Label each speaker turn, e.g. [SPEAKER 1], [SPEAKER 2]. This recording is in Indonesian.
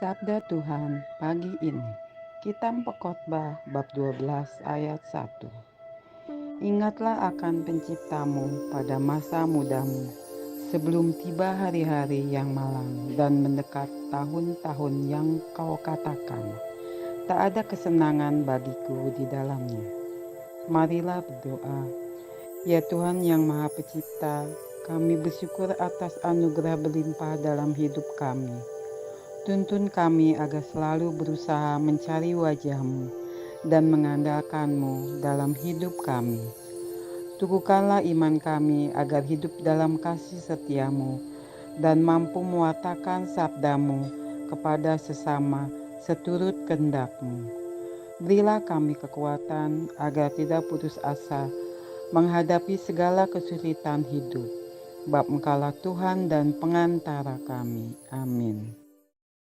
[SPEAKER 1] Sabda Tuhan pagi ini. Kitab Pengkhotbah bab 12 ayat 1. Ingatlah akan penciptamu pada masa mudamu, sebelum tiba hari-hari yang malang dan mendekat tahun-tahun yang kau katakan, tak ada kesenangan bagiku di dalamnya. Marilah berdoa. Ya Tuhan yang Maha Pencipta, kami bersyukur atas anugerah berlimpah dalam hidup kami. Tuntun kami agar selalu berusaha mencari wajah-Mu dan mengandalkan-Mu dalam hidup kami. Teguhkanlah iman kami agar hidup dalam kasih setia-Mu dan mampu mewartakan sabda-Mu kepada sesama seturut kehendak-Mu. Berilah kami kekuatan agar tidak putus asa menghadapi segala kesulitan hidup. Bab Engkaulah Tuhan dan pengantara kami. Amin.